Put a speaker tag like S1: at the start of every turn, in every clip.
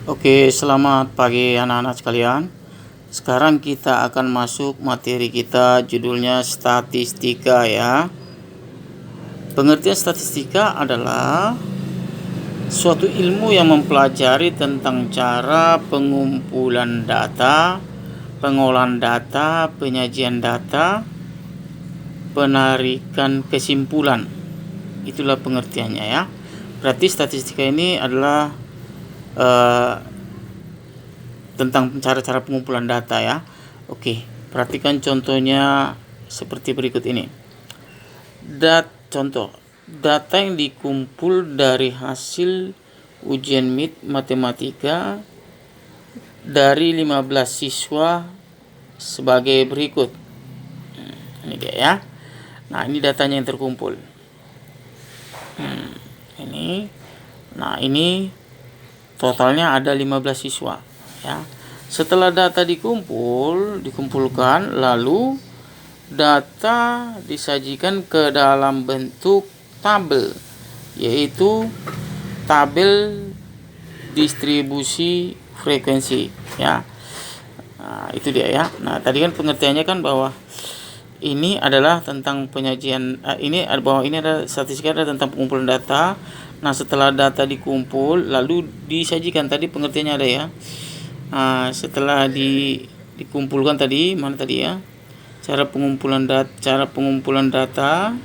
S1: Oke, selamat pagi anak-anak sekalian. Sekarang kita akan masuk materi kita, judulnya statistika ya. Pengertian statistika adalah suatu ilmu yang mempelajari tentang cara pengumpulan data, pengolahan data, penyajian data, penarikan kesimpulan. Itulah pengertiannya ya. Berarti statistika ini adalah tentang cara-cara pengumpulan data ya. Oke, perhatikan contohnya seperti berikut ini. Contoh, data yang dikumpul dari hasil ujian MIT matematika dari 15 siswa sebagai berikut. Ini dia ya. Nah, ini datanya yang terkumpul. Ini totalnya ada 15 siswa ya. Setelah data dikumpulkan, lalu data disajikan ke dalam bentuk tabel, yaitu tabel distribusi frekuensi ya. Nah, itu dia ya. Nah, tadi kan pengertiannya kan bahwa ini adalah tentang penyajian, ini adalah statistika, adalah tentang pengumpulan data. Nah, setelah data dikumpul lalu disajikan, tadi pengertiannya ada ya. Setelah dikumpulkan tadi, mana tadi ya? Cara pengumpulan data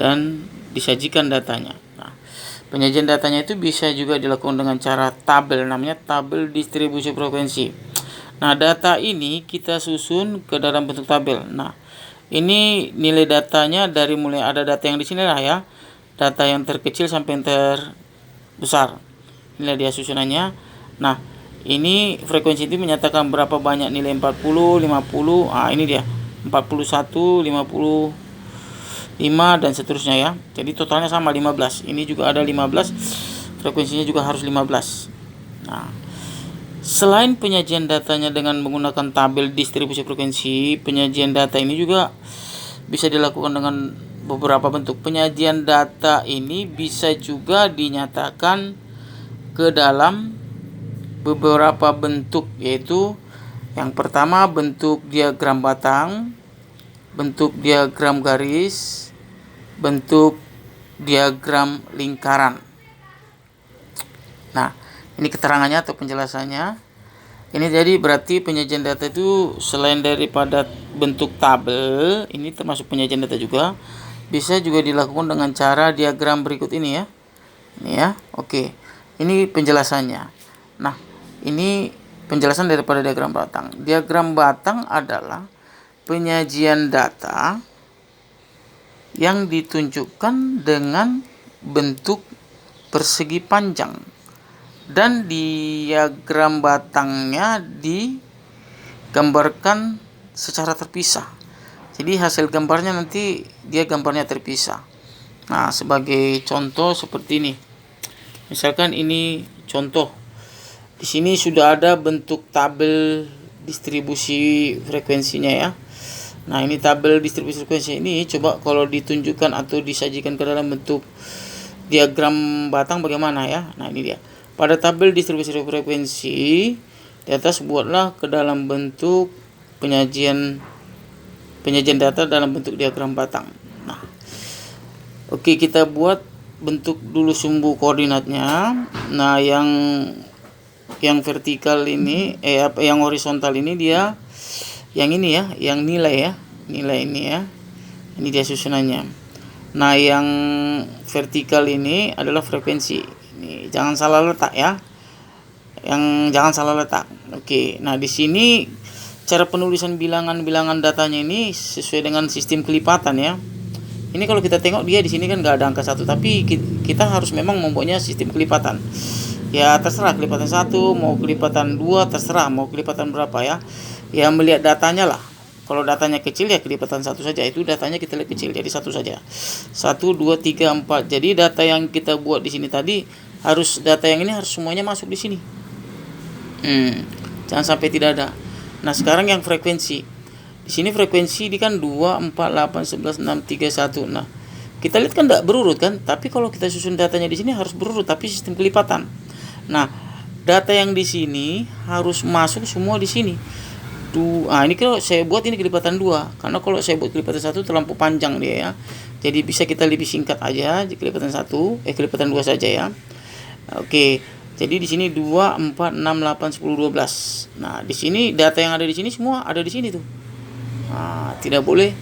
S1: dan disajikan datanya. Nah, penyajian datanya itu bisa juga dilakukan dengan cara tabel, namanya tabel distribusi frekuensi. Nah, data ini kita susun ke dalam bentuk tabel. Nah, ini nilai datanya dari mulai ada data yang di sini lah ya. Data yang terkecil sampai yang terbesar. Inilah dia susunannya. Nah, ini frekuensi itu menyatakan berapa banyak nilai 40, 50. Ini dia. 41, 55 dan seterusnya ya. Jadi totalnya sama 15. Ini juga ada 15. Frekuensinya juga harus 15. Nah, selain penyajian datanya dengan menggunakan tabel distribusi frekuensi, penyajian data ini juga bisa dilakukan dengan beberapa bentuk. Penyajian data ini bisa juga dinyatakan ke dalam beberapa bentuk, yaitu yang pertama bentuk diagram batang, bentuk diagram garis, bentuk diagram lingkaran. Nah, ini keterangannya atau penjelasannya. Ini jadi berarti penyajian data itu selain daripada bentuk tabel, ini termasuk penyajian data juga, bisa juga dilakukan dengan cara diagram berikut ini ya. Ini ya. Oke. Ini penjelasannya. Nah, ini penjelasan daripada diagram batang. Diagram batang adalah penyajian data yang ditunjukkan dengan bentuk persegi panjang, dan diagram batangnya digambarkan secara terpisah. Jadi hasil gambarnya nanti dia gambarnya terpisah. Nah, sebagai contoh seperti ini. Misalkan ini contoh. Di sini sudah ada bentuk tabel distribusi frekuensinya ya. Nah, ini tabel distribusi frekuensi ini coba kalau ditunjukkan atau disajikan ke dalam bentuk diagram batang bagaimana ya. Nah, ini dia. Pada tabel distribusi frekuensi di atas buatlah ke dalam bentuk penyajian data dalam bentuk diagram batang. Nah, oke, kita buat bentuk dulu sumbu koordinatnya. Nah, yang vertikal ini yang horizontal ini dia yang ini ya, yang nilai ini ya. Ini dia susunannya. Nah, yang vertikal ini adalah frekuensi. Ini jangan salah letak ya. Jangan salah letak. Oke. Nah, di sini cara penulisan bilangan-bilangan datanya ini sesuai dengan sistem kelipatan ya. Ini kalau kita tengok dia di sini kan nggak ada angka 1, tapi kita harus memang membuatnya sistem kelipatan. Ya terserah kelipatan 1, mau kelipatan 2, terserah mau kelipatan berapa ya. Ya melihat datanya lah. Kalau datanya kecil ya kelipatan 1 saja. Itu datanya kita lihat kecil, jadi 1 saja. 1, 2, 3, 4. Jadi data yang kita buat di sini tadi data yang ini harus semuanya masuk di sini. Jangan sampai tidak ada. Nah, sekarang yang frekuensi. Di sini frekuensi ini kan 2, 4, 8, 11, 6, 3, 1. Nah, kita lihat kan tidak berurut kan? Tapi kalau kita susun datanya di sini harus berurut, tapi sistem kelipatan. Nah, data yang di sini harus masuk semua di sini. Ini kalau saya buat ini kelipatan 2, karena kalau saya buat kelipatan 1 terlampau panjang dia ya. Jadi bisa kita lebih singkat aja di kelipatan 2 saja ya. Oke. Jadi di sini 2, 4, 6, 8, 10, 12. Nah, di sini data yang ada di sini semua ada di sini tuh. Nah, tidak boleh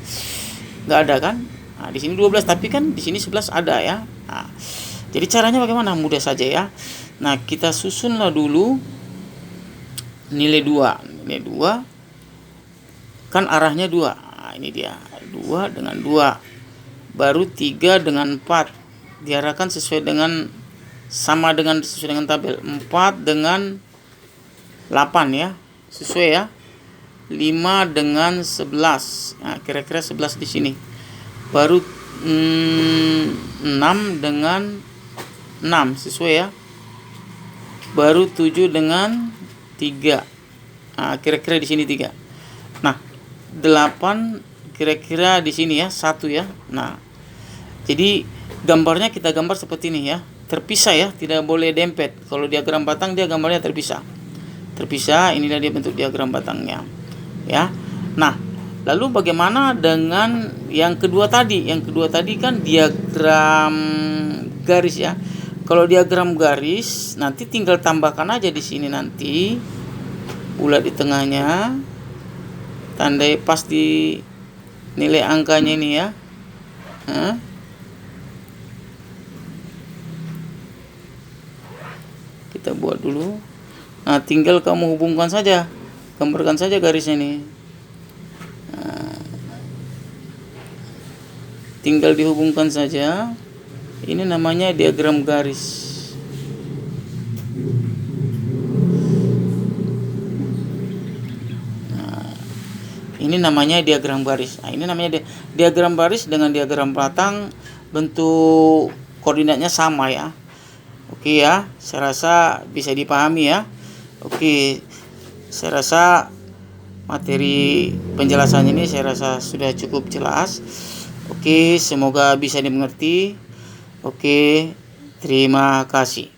S1: nggak ada kan? Nah, di sini 12 tapi kan di sini 11 ada ya. Nah, jadi caranya bagaimana? Mudah saja ya. Nah, kita susunlah dulu nilai 2. Nilai 2 kan arahnya 2. Nah, ini dia. 2 dengan 2. Baru 3 dengan 4. Diarahkan sesuai dengan sesuai dengan tabel. 4 dengan 8 ya. Sesuai ya. 5 dengan 11. Nah, kira-kira 11 di sini. Baru 6 dengan 6 sesuai ya. Baru 7 dengan 3. Nah, kira-kira di sini 3. Nah, 8 kira-kira di sini ya, 1 ya. Nah, jadi gambarnya kita gambar seperti ini ya. Terpisah ya, tidak boleh dempet. Kalau diagram batang dia gambarnya terpisah. Terpisah, inilah dia bentuk diagram batangnya. Ya. Nah, lalu bagaimana dengan yang kedua tadi? Yang kedua tadi kan diagram garis ya. Kalau diagram garis nanti tinggal tambahkan aja di sini nanti bulat di tengahnya, tandai pas di nilai angkanya ini ya. Kita buat dulu. Nah, tinggal kamu hubungkan saja, gambarkan saja garisnya ini. Nah, tinggal dihubungkan saja. Ini namanya diagram garis. Nah, ini namanya diagram garis. Nah, ini namanya diagram garis dengan diagram batang, bentuk koordinatnya sama ya. Oke ya, saya rasa bisa dipahami ya. Oke, saya rasa materi penjelasan ini saya rasa sudah cukup jelas. Oke, semoga bisa dimengerti. Oke, terima kasih.